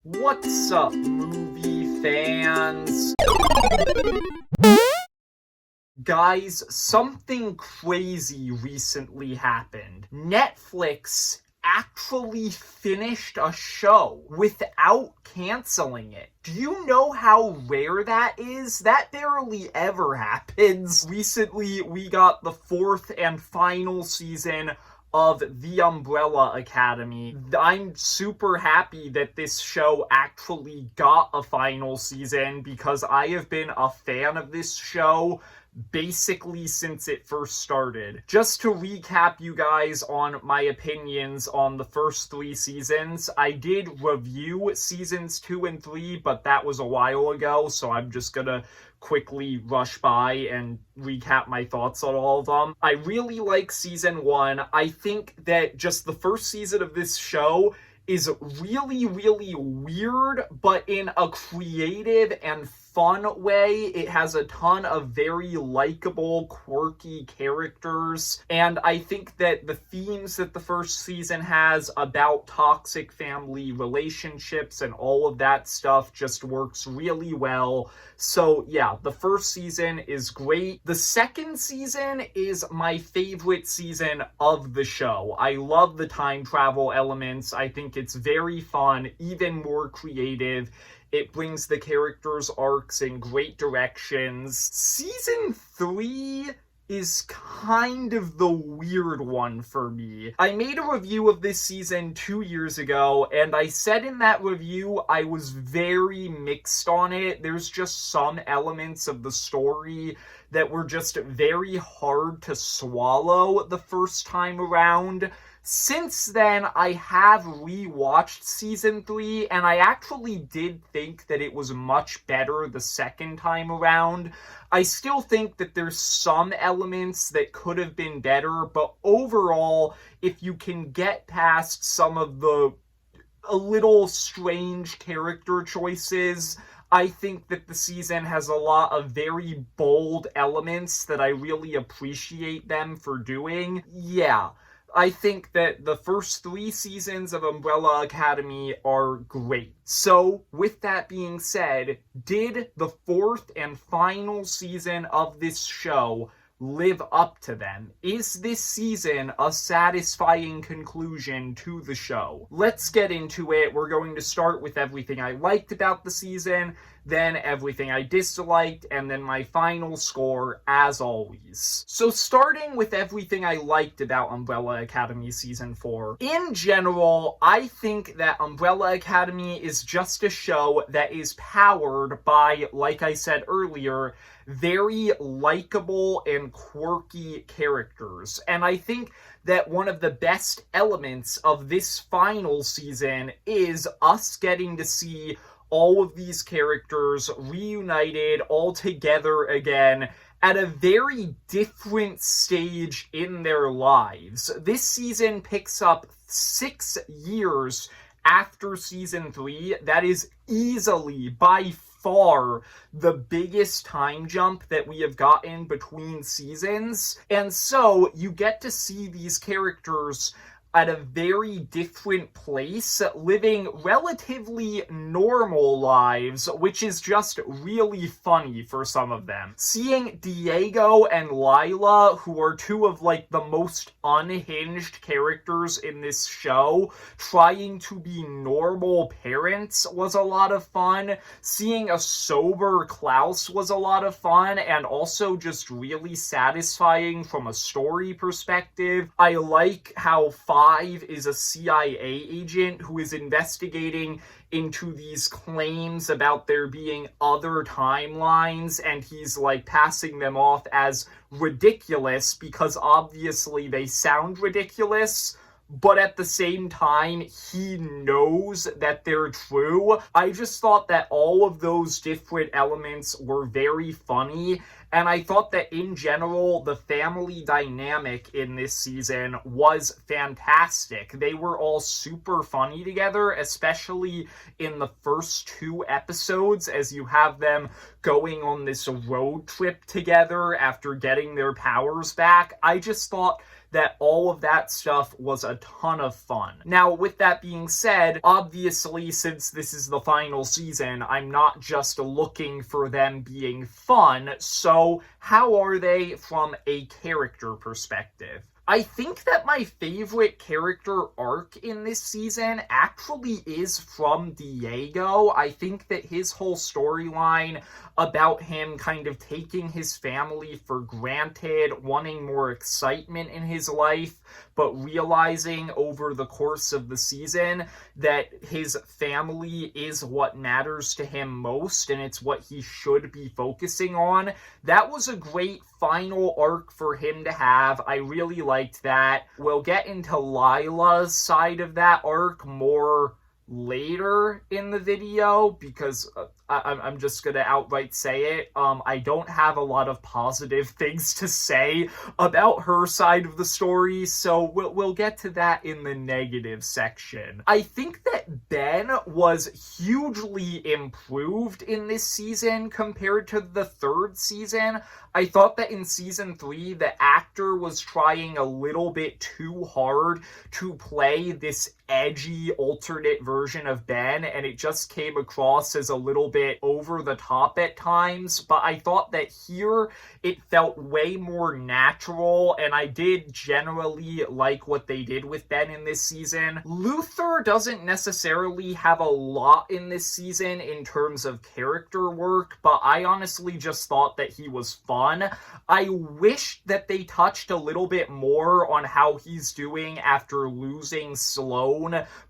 What's up, movie fans? Guys, something crazy recently happened. Netflix actually finished a show without canceling it. Do you know how rare that is? That barely ever happens. Recently, we got the fourth and final season of The Umbrella Academy. I'm super happy that this show actually got a final season because I have been a fan of this show basically since it first started. Just to recap you guys on my opinions on the first three seasons, I did review seasons 2 and 3, but that was a while ago, so I'm just gonna quickly rush by and recap my thoughts on all of them. I really like season 1. I think that just the first season of this show is really, really weird, but in a creative and fun way. It has a ton of very likable, quirky characters, and I think that the themes that the first season has about toxic family relationships and all of that stuff just works really well. So yeah, the first season is great. The second season is my favorite season of the show. I love the time travel elements. I think it's very fun, even more creative. It brings the characters' arcs in great directions. Season 3 is kind of the weird one for me. I made a review of this season 2 years ago, and I said in that review I was very mixed on it. There's just some elements of the story that were just very hard to swallow the first time around. Since then, I have rewatched season 3, and I actually did think that it was much better the second time around. I still think that there's some elements that could have been better, but overall, if you can get past some of the a little strange character choices, I think that the season has a lot of very bold elements that I really appreciate them for doing. Yeah. I think that the first 3 seasons of Umbrella Academy are great. So, with that being said, did the fourth and final season of this show live up to them? Is this season a satisfying conclusion to the show? Let's get into it. We're going to start with everything I liked about the season, then everything I disliked, and then my final score, as always. So starting with everything I liked about Umbrella Academy Season 4. In general, I think that Umbrella Academy is just a show that is powered by, like I said earlier, very likable and quirky characters. And I think that one of the best elements of this final season is us getting to see all of these characters reunited all together again at a very different stage in their lives. This season picks up 6 years after season 3. That is easily, by far, the biggest time jump that we have gotten between seasons. And so you get to see these characters at a very different place, living relatively normal lives, which is just really funny for some of them. Seeing Diego and Lila, who are 2 of like the most unhinged characters in this show, trying to be normal parents was a lot of fun. Seeing a sober Klaus was a lot of fun, and also just really satisfying from a story perspective. I like how Five is a CIA agent who is investigating into these claims about there being other timelines, and he's like passing them off as ridiculous because obviously they sound ridiculous, but at the same time, he knows that they're true. I just thought that all of those different elements were very funny, And I thought that in general, the family dynamic in this season was fantastic. They were all super funny together, especially in the first 2 episodes, as you have them going on this road trip together after getting their powers back. I just thought that all of that stuff was a ton of fun. Now, with that being said, obviously, since this is the final season, I'm not just looking for them being fun. So, how are they from a character perspective? I think that my favorite character arc in this season actually is from Diego. I think that his whole storyline about him kind of taking his family for granted, wanting more excitement in his life, but realizing over the course of the season that his family is what matters to him most and it's what he should be focusing on. That was a great final arc for him to have. I really liked that. We'll get into Lila's side of that arc more later in the video because I'm just gonna outright say it. I don't have a lot of positive things to say about her side of the story, so we'll get to that in the negative section. I think that Ben was hugely improved in this season compared to the 3rd season. I thought that in season 3, the actor was trying a little bit too hard to play this edgy alternate version of Ben, and it just came across as a little bit over the top at times, but I thought that here it felt way more natural, and I did generally like what they did with Ben in this season. Luther doesn't necessarily have a lot in this season in terms of character work, but I honestly just thought that he was fun. I wish that they touched a little bit more on how he's doing after losing Sloane,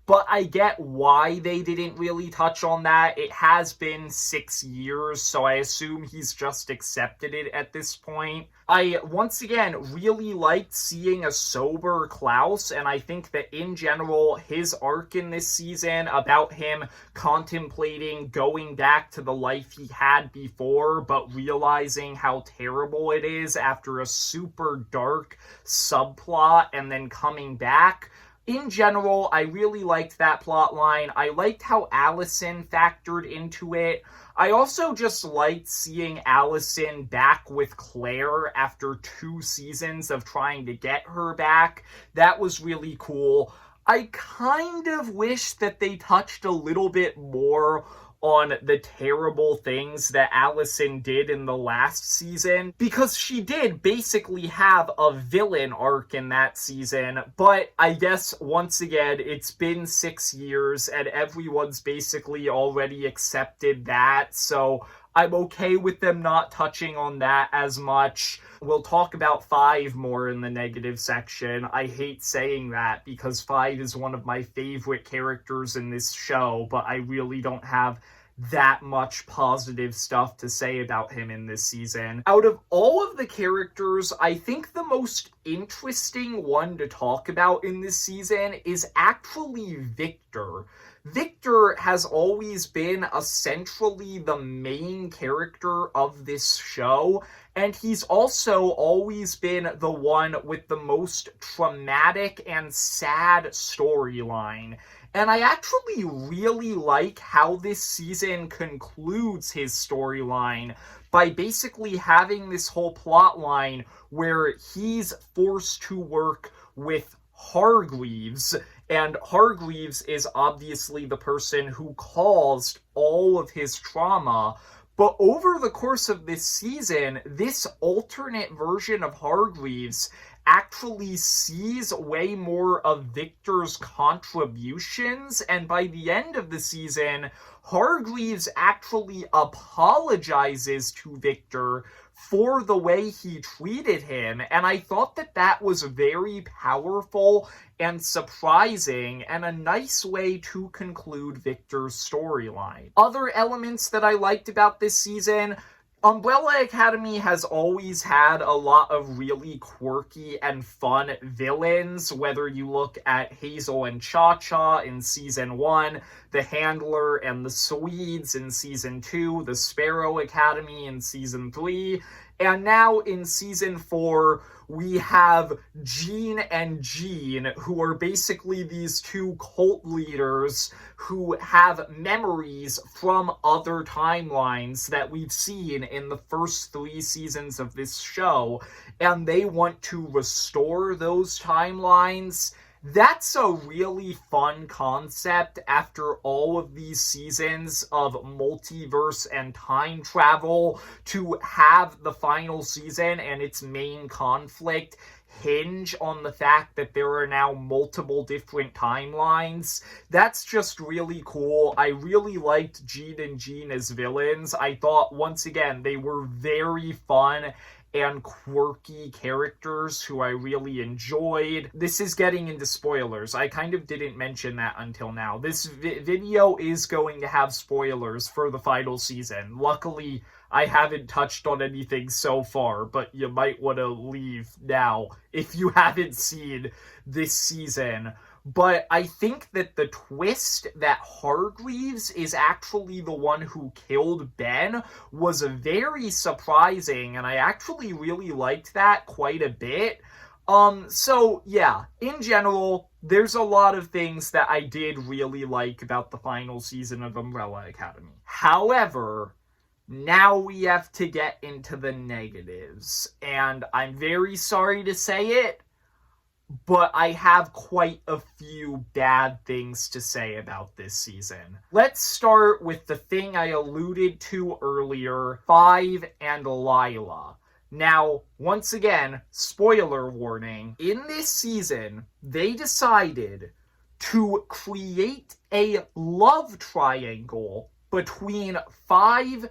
but I get why they didn't really touch on that. It has been 6 years, so I assume he's just accepted it at this point. I, once again, really liked seeing a sober Klaus, and I think that in general, his arc in this season about him contemplating going back to the life he had before, but realizing how terrible it is after a super dark subplot and then coming back. In general, I really liked that plot line. I liked how Allison factored into it. I also just liked seeing Allison back with Claire after 2 seasons of trying to get her back. That was really cool. I kind of wish that they touched a little bit more on the terrible things that Allison did in the last season, because she did basically have a villain arc in that season, but I guess once again, it's been 6 years and everyone's basically already accepted that, so I'm okay with them not touching on that as much. We'll talk about 5 more in the negative section. I hate saying that because 5 is one of my favorite characters in this show, but I really don't have that much positive stuff to say about him in this season. Out of all of the characters, I think the most interesting one to talk about in this season is actually Victor. Victor has always been essentially the main character of this show, and he's also always been the one with the most traumatic and sad storyline. And I actually really like how this season concludes his storyline by basically having this whole plot line where he's forced to work with Hargreaves, and Hargreaves is obviously the person who caused all of his trauma. But over the course of this season, this alternate version of Hargreaves actually sees way more of Victor's contributions, and by the end of the season, Hargreaves actually apologizes to Victor for the way he treated him, and I thought that that was very powerful and surprising, and a nice way to conclude Victor's storyline. Other elements that I liked about this season: Umbrella Academy has always had a lot of really quirky and fun villains, whether you look at Hazel and Cha-Cha in Season 1, the Handler and the Swedes in Season 2, the Sparrow Academy in Season 3, and now in Season 4, we have Jean and Jean, who are basically these two cult leaders who have memories from other timelines that we've seen in the first 3 seasons of this show, and they want to restore those timelines. That's a really fun concept after all of these seasons of multiverse and time travel, to have the final season and its main conflict hinge on the fact that there are now multiple different timelines. That's just really cool. I really liked Jean and Jean as villains. I thought, once again, they were very fun and quirky characters who I really enjoyed. This is getting into spoilers. I kind of didn't mention that until now. This video is going to have spoilers for the final season. Luckily, I haven't touched on anything so far, but you might want to leave now if you haven't seen this season. But I think that the twist that Hargreaves is actually the one who killed Ben was very surprising, and I actually really liked that quite a bit. So yeah, in general, there's a lot of things that I did really like about the final season of Umbrella Academy. However, now we have to get into the negatives, and I'm very sorry to say it, but I have quite a few bad things to say about this season. Let's start with the thing I alluded to earlier, Five and Lila. Now, once again, spoiler warning, in this season, they decided to create a love triangle between Five,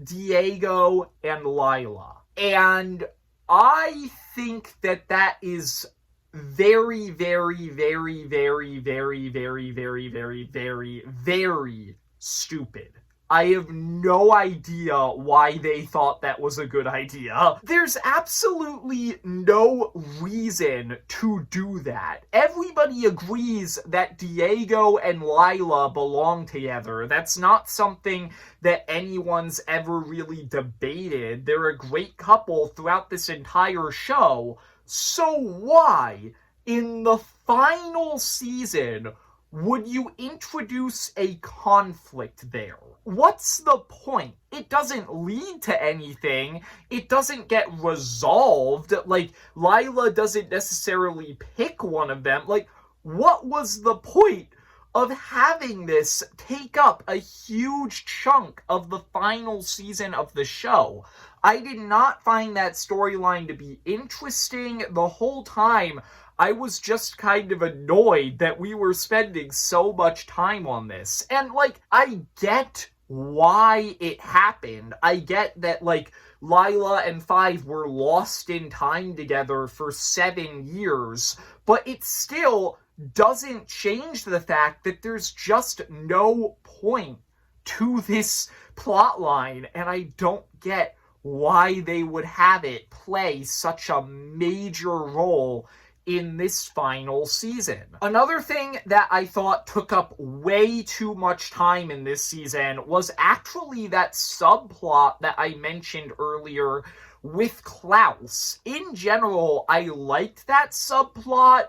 Diego, and Lila. And I think that that is very, very, very, very, very, very, very, very, very, very stupid. I have no idea why they thought that was a good idea. There's absolutely no reason to do that. Everybody agrees that Diego and Lila belong together. That's not something that anyone's ever really debated. They're a great couple throughout this entire show. So why, in the final season, would you introduce a conflict there? What's the point? It doesn't lead to anything. It doesn't get resolved. Like, Lila doesn't necessarily pick one of them. Like, what was the point of having this take up a huge chunk of the final season of the show? I did not find that storyline to be interesting. The whole time, I was just kind of annoyed that we were spending so much time on this. And, like, I get why it happened. I get that, like, Lila and Five were lost in time together for 7 years, but it still doesn't change the fact that there's just no point to this plotline, and I don't get why they would have it play such a major role in this final season. Another thing that I thought took up way too much time in this season was actually that subplot that I mentioned earlier with Klaus. In general, I liked that subplot,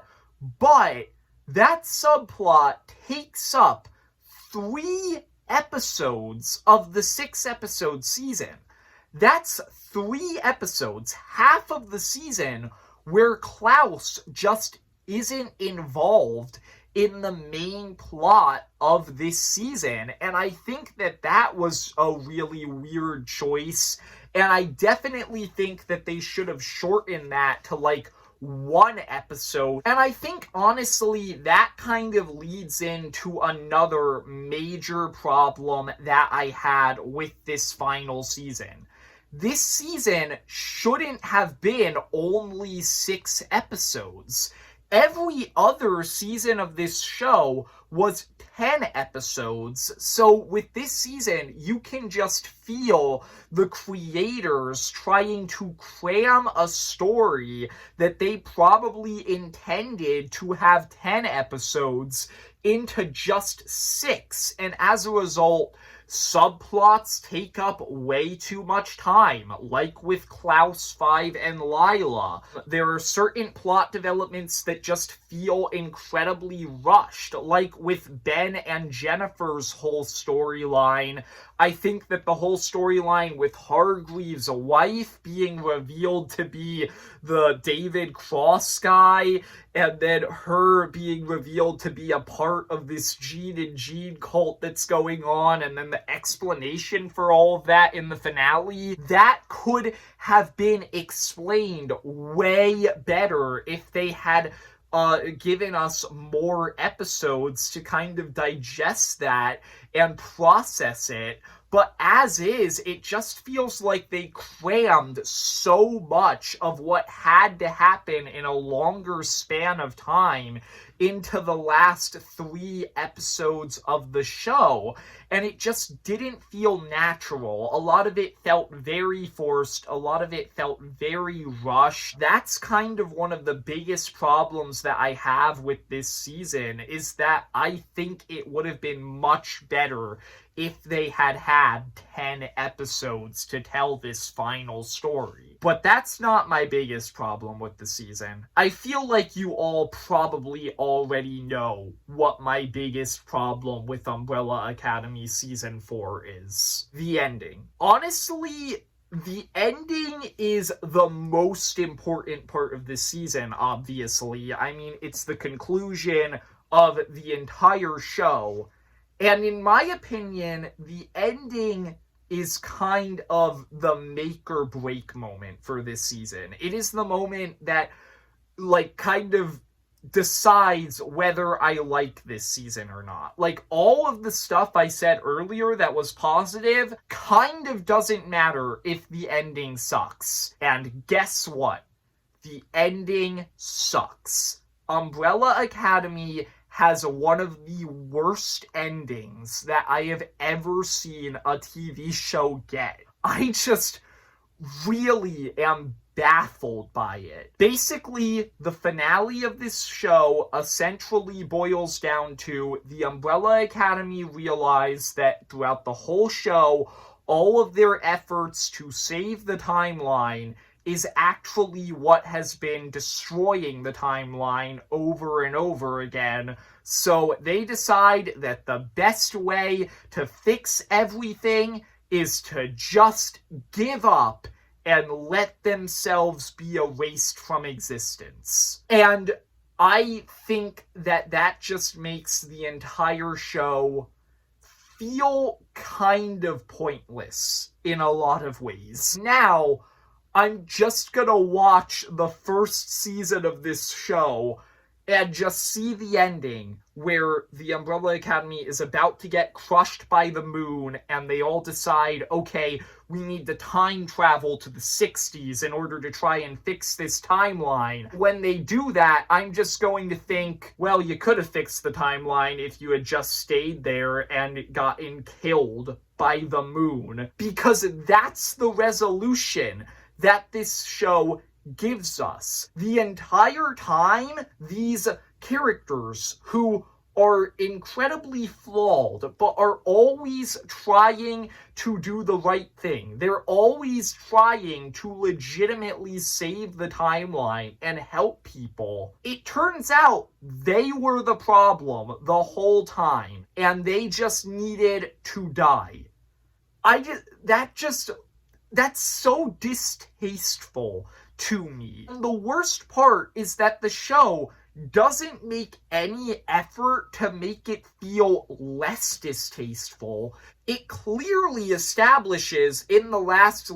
but that subplot takes up 3 episodes of the 6-episode season. That's 3 episodes, half of the season, where Klaus just isn't involved in the main plot of this season. And I think that that was a really weird choice. And I definitely think that they should have shortened that to, like, 1 episode. And I think, honestly, that kind of leads into another major problem that I had with this final season. This season shouldn't have been only 6 episodes. Every other season of this show was 10 episodes. So with this season, you can just feel the creators trying to cram a story that they probably intended to have 10 episodes into just 6, and as a result, subplots take up way too much time, like with Klaus 5 and Lila. There are certain plot developments that just feel incredibly rushed, like with Ben and Jennifer's whole storyline. I think that the whole storyline with Hargreaves' wife being revealed to be the David Cross guy, and then her being revealed to be a part of this Gene and Jean cult that's going on, and then the explanation for all of that in the finale, that could have been explained way better if they had given us more episodes to kind of digest that and process it. But as is, it just feels like they crammed so much of what had to happen in a longer span of time into the last 3 episodes of the show, and it just didn't feel natural. A lot of it felt very forced, a lot of it felt very rushed. That's kind of one of the biggest problems that I have with this season, is that I think it would have been much better if they had had 10 episodes to tell this final story. But that's not my biggest problem with the season. I feel like you all probably already know what my biggest problem with Umbrella Academy Season 4 is. The ending. Honestly, the ending is the most important part of this season, obviously. I mean, it's the conclusion of the entire show. And in my opinion, the ending is kind of the make or break moment for this season. It is the moment that, like, kind of decides whether I like this season or not. Like, all of the stuff I said earlier that was positive kind of doesn't matter if the ending sucks. And guess what? The ending sucks. Umbrella Academy has one of the worst endings that I have ever seen a TV show get. I just really am baffled by it. Basically, the finale of this show essentially boils down to the Umbrella Academy realize that throughout the whole show, all of their efforts to save the timeline is actually what has been destroying the timeline over and over again. So they decide that the best way to fix everything is to just give up and let themselves be erased from existence. And I think that that just makes the entire show feel kind of pointless in a lot of ways. Now, I'm just gonna watch the first season of this show and just see the ending where the Umbrella Academy is about to get crushed by the moon and they all decide, okay, we need to time travel to the 60s in order to try and fix this timeline. When they do that, I'm just going to think, well, you could have fixed the timeline if you had just stayed there and gotten killed by the moon. Because that's the resolution that this show gives us. The entire time, these characters who are incredibly flawed, but are always trying to do the right thing. They're always trying to legitimately save the timeline and help people. It turns out they were the problem the whole time, and they just needed to die. That's so distasteful to me. And the worst part is that the show doesn't make any effort to make it feel less distasteful. It clearly establishes in the last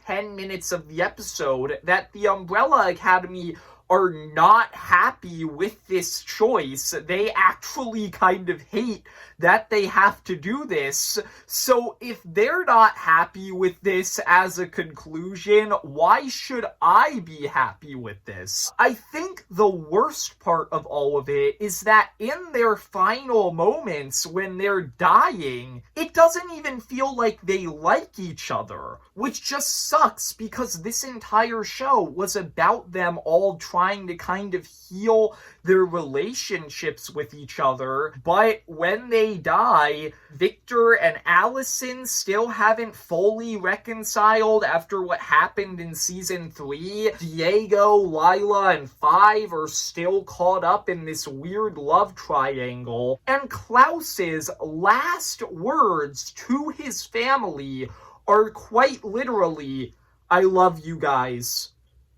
10 minutes of the episode that the Umbrella Academy are not happy with this choice. They actually kind of hate that they have to do this. So if they're not happy with this as a conclusion, why should I be happy with this? I think the worst part of all of it is that in their final moments when they're dying, it doesn't even feel like they like each other, which just sucks because this entire show was about them all trying to kind of heal their relationships with each other, but when they die, Victor and Allison still haven't fully reconciled after what happened in season 3. Diego, Lila, and Five are still caught up in this weird love triangle, and Klaus's last words to his family are quite literally, "I love you guys,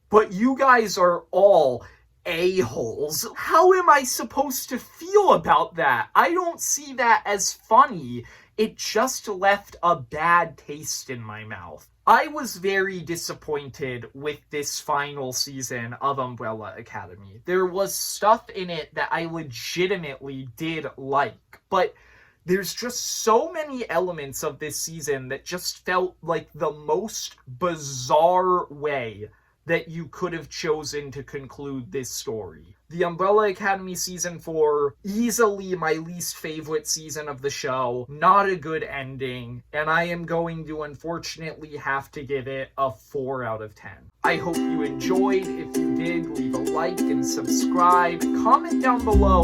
but you guys are all a-holes." How am I supposed to feel about that? I don't see that as funny. It just left a bad taste in my mouth. I was very disappointed with this final season of Umbrella Academy. There was stuff in it that I legitimately did like, but there's just so many elements of this season that just felt like the most bizarre way that you could have chosen to conclude this story. The Umbrella Academy Season 4, easily my least favorite season of the show, not a good ending, and I am going to unfortunately have to give it a 4 out of 10. I hope you enjoyed. If you did, leave a like and subscribe. Comment down below,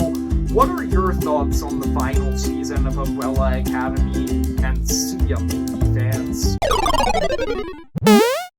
what are your thoughts on the final season of Umbrella Academy? And see ya, movie fans.